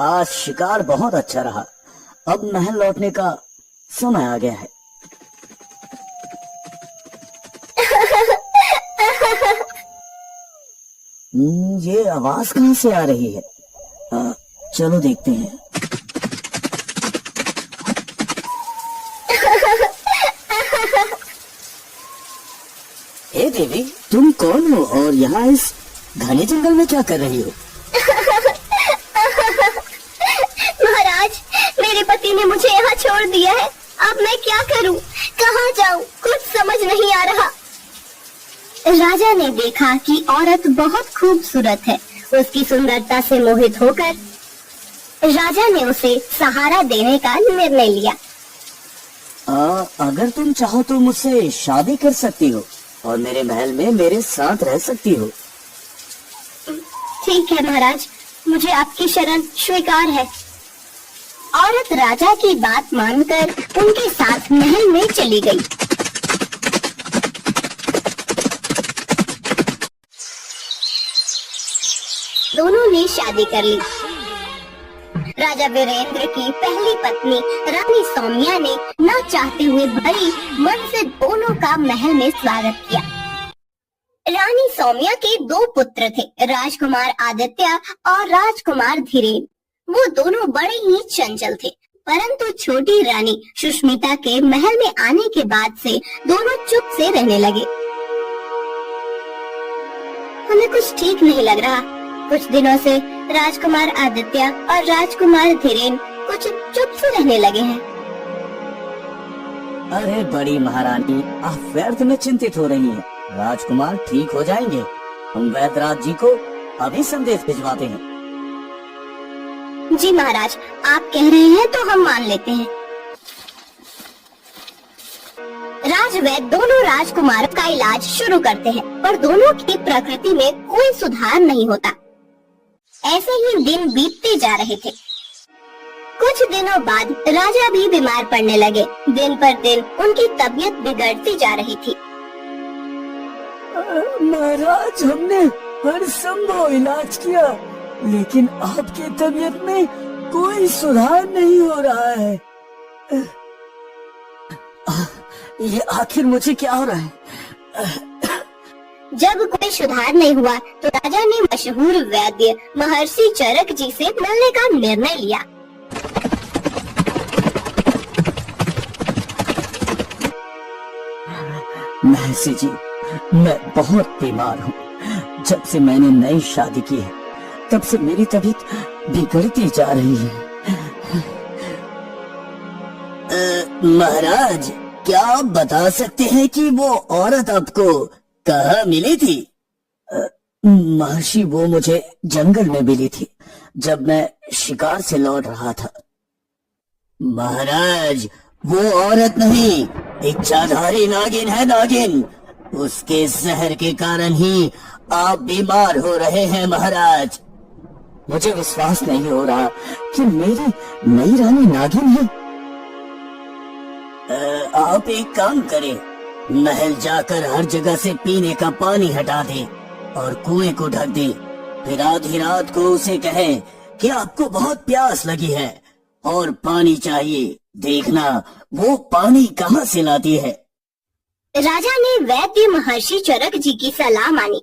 आज शिकार बहुत अच्छा रहा। अब महल लौटने का समय आ गया है। ये आवाज कहाँ से आ रही है? चलो देखते हैं। हे देवी, तुम कौन हो और यहाँ इस घने जंगल में क्या कर रही हो? महाराज, मेरे पति ने मुझे यहाँ छोड़ दिया है। अब मैं क्या करूँ, कहाँ जाऊँ, कुछ समझ नहीं आ रहा। राजा ने देखा कि औरत बहुत खूबसूरत है। उसकी सुंदरता से मोहित होकर राजा ने उसे सहारा देने का निर्णय लिया। अगर तुम चाहो तो मुझसे शादी कर सकती हो और मेरे महल में मेरे साथ रह सकती हो। ठीक है महाराज, मुझे आपकी शरण स्वीकार है। औरत राजा की बात मानकर उनके साथ महल में चली गई। दोनों ने शादी कर ली। राजा वीरेंद्र की पहली पत्नी रानी सौम्या ने न चाहते हुए बड़ी मन से दोनों का महल में स्वागत किया। रानी सौम्या के दो पुत्र थे, राजकुमार आदित्य और राजकुमार धीरेन। वो दोनों बड़े ही चंचल थे, परंतु छोटी रानी सुष्मिता के महल में आने के बाद से दोनों चुप से रहने लगे। हमें कुछ ठीक नहीं लग रहा। कुछ दिनों से राजकुमार आदित्य और राजकुमार धीरेन कुछ चुप से रहने लगे हैं। अरे बड़ी महारानी, आप व्यर्थ में चिंतित हो रही हैं। राजकुमार ठीक हो जाएंगे। हम वैद्यराज जी को अभी संदेश भिजवाते हैं। जी महाराज, आप कह रहे हैं तो हम मान लेते हैं। राजवैद्य दोनों राजकुमारों का इलाज शुरू करते हैं, पर दोनों की प्रकृति में कोई सुधार नहीं होता। ऐसे ही दिन बीतते जा रहे थे। कुछ दिनों बाद राजा भी बीमार पड़ने लगे। दिन पर दिन उनकी तबीयत बिगड़ती जा रही थी। महाराज, हमने हर संभव इलाज किया, लेकिन आपकी तबीयत में कोई सुधार नहीं हो रहा है। ये आखिर मुझे क्या हो रहा है? जब कोई सुधार नहीं हुआ तो राजा ने मशहूर वैद्य महर्षि चरक जी से मिलने का निर्णय लिया। महर्षि जी, मैं बहुत बीमार हूँ। जब से मैंने नई शादी की है, तब से मेरी तबीयत बिगड़ती जा रही है। महाराज, क्या आप बता सकते हैं कि वो औरत आपको कहाँ मिली थी? महर्षि, वो मुझे जंगल में मिली थी जब मैं शिकार से लौट रहा था। महाराज, वो औरत नहीं, इच्छाधारी नागिन है। नागिन, उसके जहर के कारण ही आप बीमार हो रहे हैं महाराज। मुझे विश्वास नहीं हो रहा कि मेरी नई रानी नागिन है। आप एक काम करें, महल जाकर हर जगह से पीने का पानी हटा दे और कुएं को ढक दे। फिर आधी रात को उसे कहें कि आपको बहुत प्यास लगी है और पानी चाहिए। देखना वो पानी कहाँ से लाती है। राजा ने वैद्य महर्षि चरक जी की सलाह मानी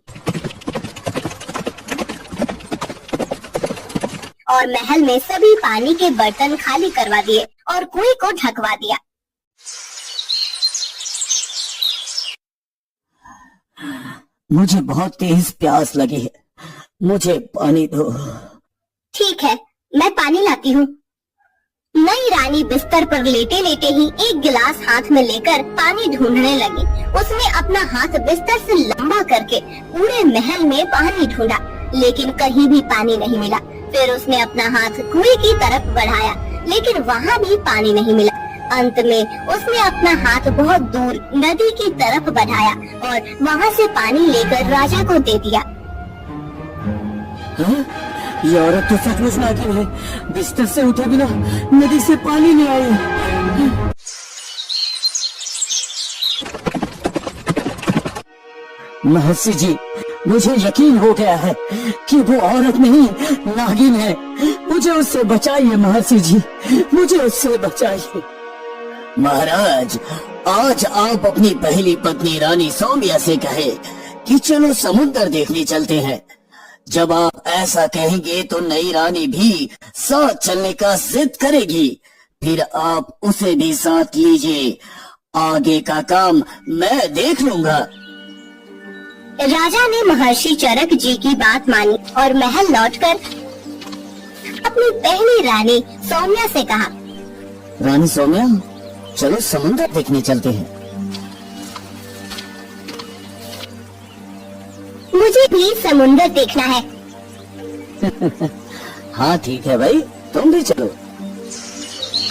और महल में सभी पानी के बर्तन खाली करवा दिए और कुएं को ढकवा दिया। मुझे बहुत तेज प्यास लगी है, मुझे पानी दो। ठीक है, मैं पानी लाती हूँ। नई रानी बिस्तर पर लेटे लेटे ही एक गिलास हाथ में लेकर पानी ढूंढने लगी। उसने अपना हाथ बिस्तर से लंबा करके पूरे महल में पानी ढूंढा, लेकिन कहीं भी पानी नहीं मिला। फिर उसने अपना हाथ कुएं की तरफ बढ़ाया, लेकिन वहाँ भी पानी नहीं मिला। अंत में उसने अपना हाथ बहुत दूर नदी की तरफ बढ़ाया और वहाँ से पानी लेकर राजा को दे दिया। ये औरत तो सचमुच नागिन है। बिस्तर से उठे बिना नदी से पानी नहीं आई। महर्षि जी, मुझे यकीन हो गया है कि वो औरत नहीं नागिन है। मुझे उससे बचाइए महर्षि जी, मुझे उससे बचाइए। महाराज, आज आप अपनी पहली पत्नी रानी सौम्या से कहे कि चलो समुद्र देखने चलते हैं। जब आप ऐसा कहेंगे तो नई रानी भी साथ चलने का जिद करेगी। फिर आप उसे भी साथ लीजिए, आगे का काम मैं देख लूंगा। राजा ने महर्षि चरक जी की बात मानी और महल लौटकर अपनी पहली रानी सौम्या से कहा, रानी सौम्या, चलो समुद्र देखने चलते हैं। मुझे भी समुद्र देखना है। हाँ ठीक है भाई, तुम भी चलो।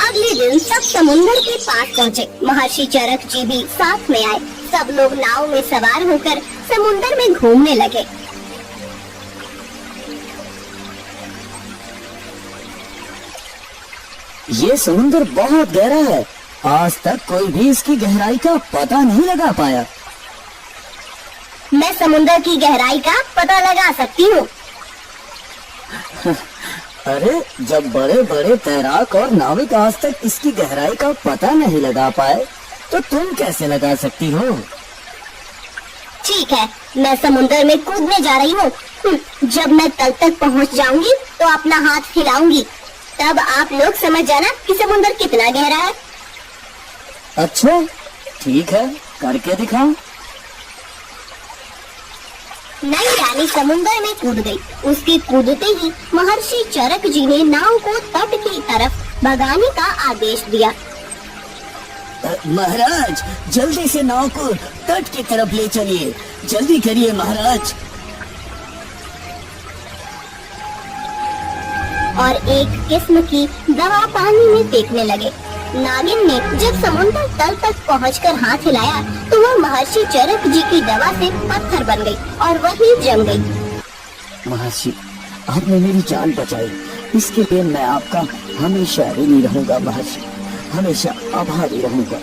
अगले दिन सब समुद्र के पास पहुँचे। महर्षि चरक जी भी साथ में आए। सब लोग नाव में सवार होकर समुद्र में घूमने लगे। ये समुद्र बहुत गहरा है, आज तक कोई भी इसकी गहराई का पता नहीं लगा पाया। मैं समुद्र की गहराई का पता लगा सकती हूँ। अरे, जब बड़े बड़े तैराक और नाविक आज तक इसकी गहराई का पता नहीं लगा पाए, तो तुम कैसे लगा सकती हो? ठीक है, मैं समुद्र में कूदने जा रही हूँ। जब मैं तल तक पहुँच जाऊंगी तो अपना हाथ हिलाऊंगी, तब आप लोग समझ जाना कि समुद्र कितना गहरा है। अच्छा ठीक है, करके दिखाओ। नई रानी समुद्र में कूद गई। उसके कूदते ही महर्षि चरक जी ने नाव को तट की तरफ भगाने का आदेश दिया। महाराज, जल्दी से नाव को तट की तरफ ले चलिए, जल्दी करिए महाराज। और एक किस्म की दवा पानी में फेंकने लगे। नागिन ने जब समुद्र तल तक पहुंचकर हाथ हिलाया तो वह महर्षि चरक जी की दवा से पत्थर बन गई और वही जम गई। महर्षि, आपने मेरी जान बचाई, इसके लिए मैं आपका हमेशा ऋणी रहूंगा महर्षि, हमेशा आभारी रहूंगा।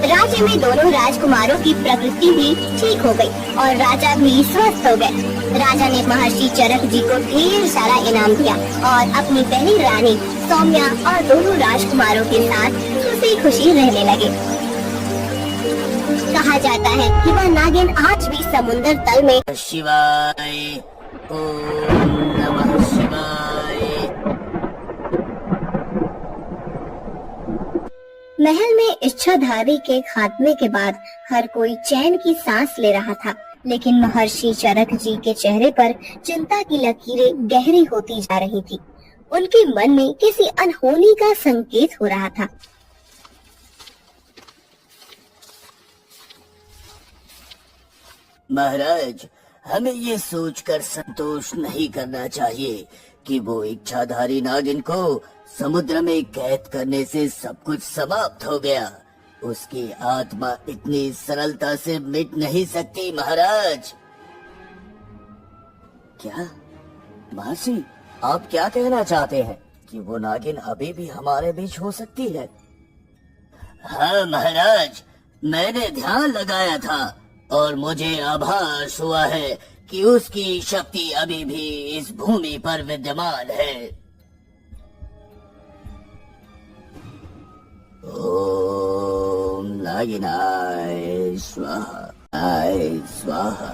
राज्य में दोनों राजकुमारों की प्रकृति भी ठीक हो गई और राजा भी स्वस्थ हो गए। राजा ने महर्षि चरक जी को ढेर सारा इनाम दिया और अपनी पहली रानी सौम्या और दोनों राजकुमारों के साथ खुशी खुशी रहने लगे। कहा जाता है कि वह नागिन आज भी समुद्र तल में शिवाय, ओम नमः शिवाय। महल में इच्छाधारी के खात्मे के बाद हर कोई चैन की सांस ले रहा था, लेकिन महर्षि चरक जी के चेहरे पर चिंता की लकीरें गहरी होती जा रही थी। उनके मन में किसी अनहोनी का संकेत हो रहा था। महाराज, हमें ये सोचकर संतोष नहीं करना चाहिए कि वो इच्छाधारी नागिन को समुद्र में कैद करने से सब कुछ समाप्त हो गया। उसकी आत्मा इतनी सरलता से मिट नहीं सकती महाराज। क्या महर्षि, आप क्या कहना चाहते हैं कि वो नागिन अभी भी हमारे बीच हो सकती है? हाँ महाराज, मैंने ध्यान लगाया था और मुझे आभास हुआ है कि उसकी शक्ति अभी भी इस भूमि पर विद्यमान है। ओम नागिनाय स्वाहा, स्वाहा।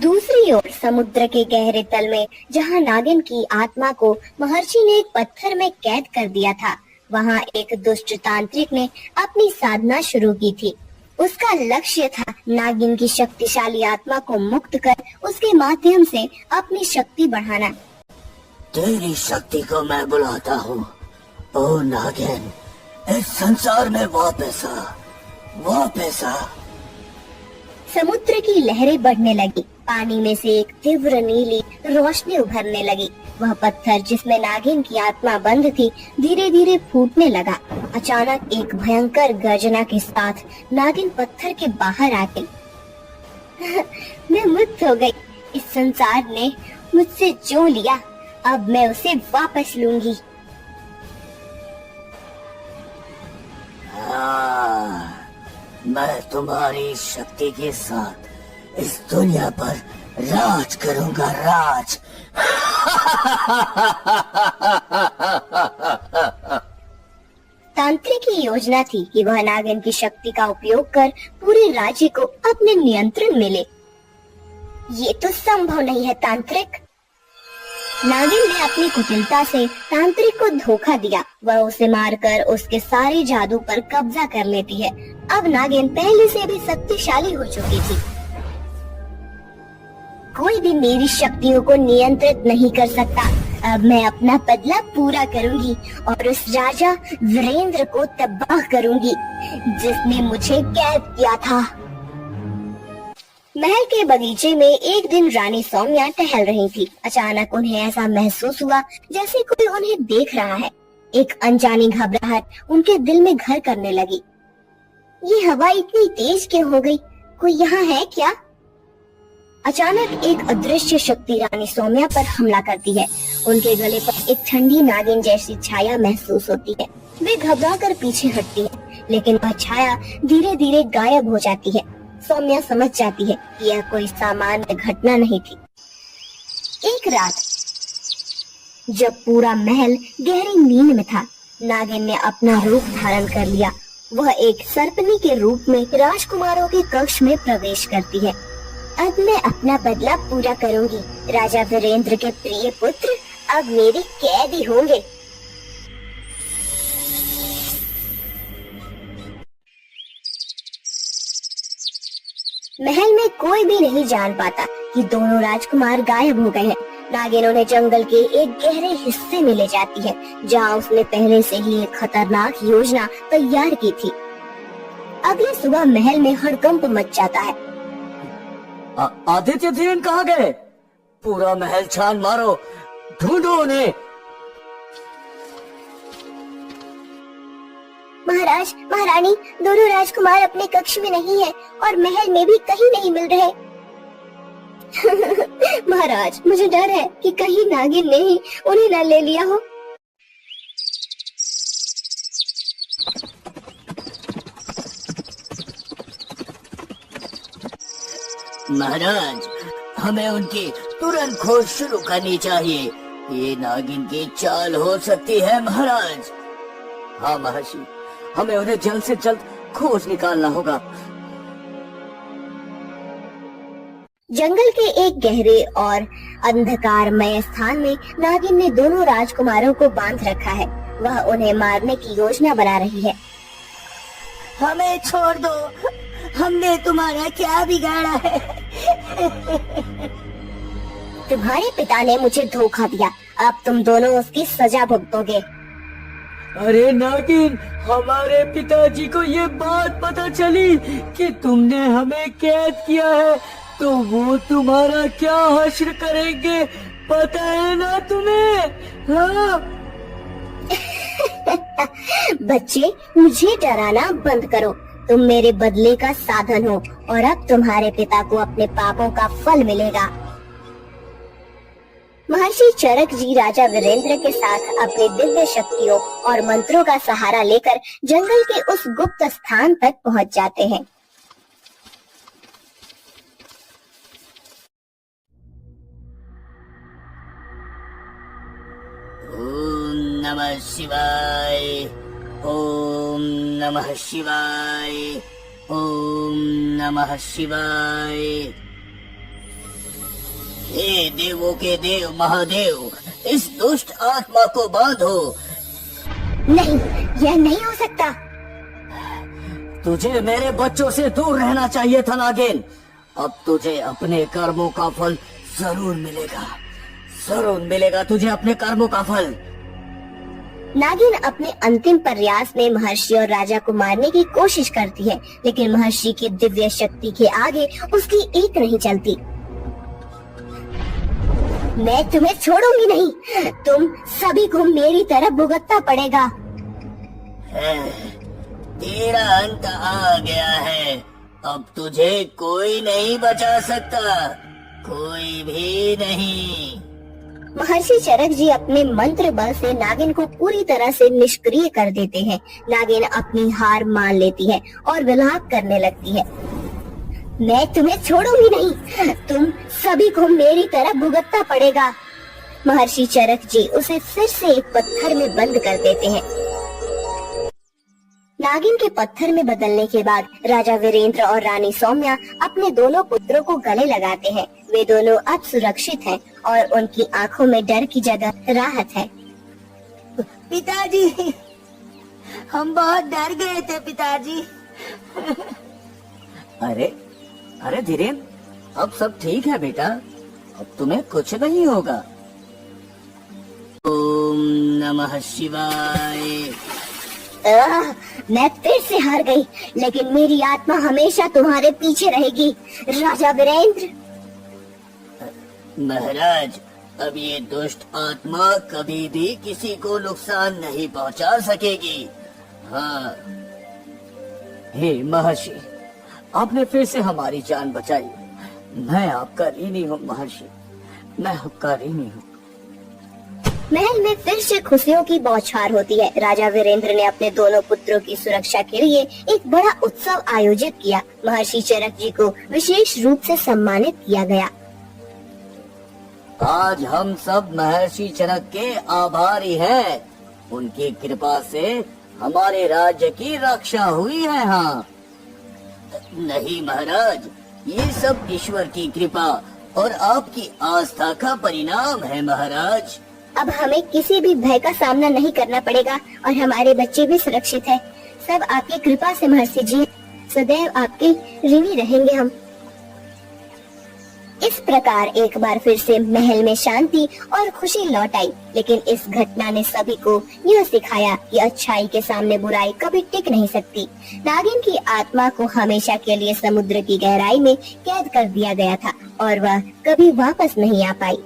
दूसरी ओर समुद्र के गहरे तल में जहाँ नागिन की आत्मा को महर्षि ने एक पत्थर में कैद कर दिया था, वहाँ एक दुष्ट तांत्रिक ने अपनी साधना शुरू की थी। उसका लक्ष्य था नागिन की शक्तिशाली आत्मा को मुक्त कर उसके माध्यम से अपनी शक्ति बढ़ाना। तेरी शक्ति को मैं बुलाता हूँ, ओ नागिन, इस संसार में वापस आ, वापस आ। समुद्र की लहरें बढ़ने लगी। पानी में से एक तीव्र नीली रोशनी उभरने लगी। वह पत्थर जिसमें नागिन की आत्मा बंद थी धीरे धीरे फूटने लगा। अचानक एक भयंकर गर्जना के साथ नागिन पत्थर के बाहर आ गई। मैं मुक्त हो गई। इस संसार ने मुझसे जो लिया, अब मैं उसे वापस लूंगी। हाँ, मैं तुम्हारी शक्ति के साथ इस दुनिया पर राज करूंगा, राज। तांत्रिक की योजना थी कि वह नागिन की शक्ति का उपयोग कर पूरे राज्य को अपने नियंत्रण में ले। ये तो संभव नहीं है तांत्रिक। नागिन ने अपनी कुटिलता से तांत्रिक को धोखा दिया। वह उसे मारकर उसके सारे जादू पर कब्जा कर लेती है। अब नागिन पहले से भी शक्तिशाली हो चुकी थी। कोई भी मेरी शक्तियों को नियंत्रित नहीं कर सकता। अब मैं अपना बदला पूरा करूंगी और उस राजा वीरेंद्र को तबाह करूंगी जिसने मुझे कैद किया था। महल के बगीचे में एक दिन रानी सौम्या टहल रही थी। अचानक उन्हें ऐसा महसूस हुआ जैसे कोई उन्हें देख रहा है। एक अनजानी घबराहट उनके दिल में घर करने लगी। ये हवा इतनी तेज क्यों हो गई? कोई यहाँ है क्या? अचानक एक अदृश्य शक्ति रानी सौम्या पर हमला करती है। उनके गले पर एक ठंडी नागिन जैसी छाया महसूस होती है। वे घबराकर पीछे हटती है, लेकिन वह छाया धीरे धीरे गायब हो जाती है। सौम्या समझ जाती है कि यह कोई सामान्य घटना नहीं थी। एक रात जब पूरा महल गहरी नींद में था, नागिन ने अपना रूप धारण कर लिया। वह एक सर्पनी के रूप में राजकुमारों के कक्ष में प्रवेश करती है। अब मैं अपना बदला पूरा करूंगी। राजा वीरेंद्र के प्रिय पुत्र अब मेरे कैदी होंगे। महल में कोई भी नहीं जान पाता कि दोनों राजकुमार गायब हो गए हैं। नागिन उन्हें जंगल के एक गहरे हिस्से में ले जाती है, जहां उसने पहले से ही एक खतरनाक योजना तैयार की थी। अगली सुबह महल में हड़कंप मच जाता है। आदित्य धीरेन कहाँ गए? पूरा महल छान मारो, ढूंढो उन्हें। महाराज, महारानी, दोनों राजकुमार अपने कक्ष में नहीं है और महल में भी कहीं नहीं मिल रहे। महाराज, मुझे डर है कि कहीं नागिन ने ही उन्हें न ले लिया हो। महाराज, हमें उनकी तुरंत खोज शुरू करनी चाहिए। ये नागिन की चाल हो सकती है महाराज। हाँ महर्षि, हमें उन्हें जल्द से जल्द खोज निकालना होगा। जंगल के एक गहरे और अंधकारमय स्थान में नागिन ने दोनों राजकुमारों को बांध रखा है। वह उन्हें मारने की योजना बना रही है। हमें छोड़ दो, हमने तुम्हारा क्या बिगाड़ा है? तुम्हारे पिता ने मुझे धोखा दिया, अब तुम दोनों उसकी सजा भुगतोगे। अरे नागिन, हमारे पिताजी को ये बात पता चली कि तुमने हमें कैद किया है, तो वो तुम्हारा क्या हश्र करेंगे, पता है ना तुम्हें? हाँ? बच्चे, मुझे डराना बंद करो। तुम मेरे बदले का साधन हो और अब तुम्हारे पिता को अपने पापों का फल मिलेगा। महर्षि चरक जी राजा वीरेंद्र के साथ अपनी दिव्य शक्तियों और मंत्रों का सहारा लेकर जंगल के उस गुप्त स्थान तक पहुंच जाते हैं। ओम नमः शिवाय, ओम नमः शिवाय, ओम नमः शिवाय। हे देवों के देव महादेव, इस दुष्ट आत्मा को बांधो। नहीं, यह नहीं हो सकता। तुझे मेरे बच्चों से दूर रहना चाहिए था नागिन। अब तुझे अपने कर्मों का फल जरूर मिलेगा, जरूर मिलेगा तुझे अपने कर्मों का फल। नागिन अपने अंतिम प्रयास में महर्षि और राजा को मारने की कोशिश करती है, लेकिन महर्षि की दिव्य शक्ति के आगे उसकी एक नहीं चलती। मैं तुम्हें छोड़ूंगी नहीं, तुम सभी को मेरी तरफ भुगतना पड़ेगा। तेरा अंत आ गया है, अब तुझे कोई नहीं बचा सकता, कोई भी नहीं। महर्षि चरक जी अपने मंत्र बल से नागिन को पूरी तरह से निष्क्रिय कर देते हैं। नागिन अपनी हार मान लेती है और विलाप करने लगती है। मैं तुम्हें छोड़ूंगी नहीं, तुम सभी को मेरी तरह भुगतना पड़ेगा। महर्षि चरक जी उसे फिर से एक पत्थर में बंद कर देते हैं। नागिन के पत्थर में बदलने के बाद राजा वीरेंद्र और रानी सौम्या अपने दोनों पुत्रों को गले लगाते हैं। वे दोनों अब सुरक्षित हैं और उनकी आंखों में डर की जगह राहत है। पिताजी, हम बहुत डर गए थे पिताजी। अरे धीरेन्द्र, अब सब ठीक है बेटा, अब तुम्हें कुछ नहीं होगा। ओम नमः शिवाय। मैं फिर से हार गई, लेकिन मेरी आत्मा हमेशा तुम्हारे पीछे रहेगी राजा वीरेंद्र। महाराज, अब ये दुष्ट आत्मा कभी भी किसी को नुकसान नहीं पहुंचा सकेगी। हाँ। हे महर्षि, आपने फिर से हमारी जान बचाई। मैं आपका ऋणी हूँ महर्षि, मैं आपका ऋणी हूँ। महल में फिर से खुशियों की बौछार होती है। राजा वीरेंद्र ने अपने दोनों पुत्रों की सुरक्षा के लिए एक बड़ा उत्सव आयोजित किया। महर्षि चरक जी को विशेष रूप से सम्मानित किया गया। आज हम सब महर्षि चरक के आभारी हैं। उनकी कृपा से हमारे राज्य की रक्षा हुई है। हाँ नहीं महाराज, ये सब ईश्वर की कृपा और आपकी आस्था का परिणाम है महाराज। अब हमें किसी भी भय का सामना नहीं करना पड़ेगा और हमारे बच्चे भी सुरक्षित हैं। सब आपकी कृपा से महर्षि जी, सदैव आपके ऋणी रहेंगे हम। इस प्रकार एक बार फिर से महल में शांति और खुशी लौट आई। लेकिन इस घटना ने सभी को यह सिखाया कि अच्छाई के सामने बुराई कभी टिक नहीं सकती। नागिन की आत्मा को हमेशा के लिए समुद्र की गहराई में कैद कर दिया गया था और वह कभी वापस नहीं आ पाई।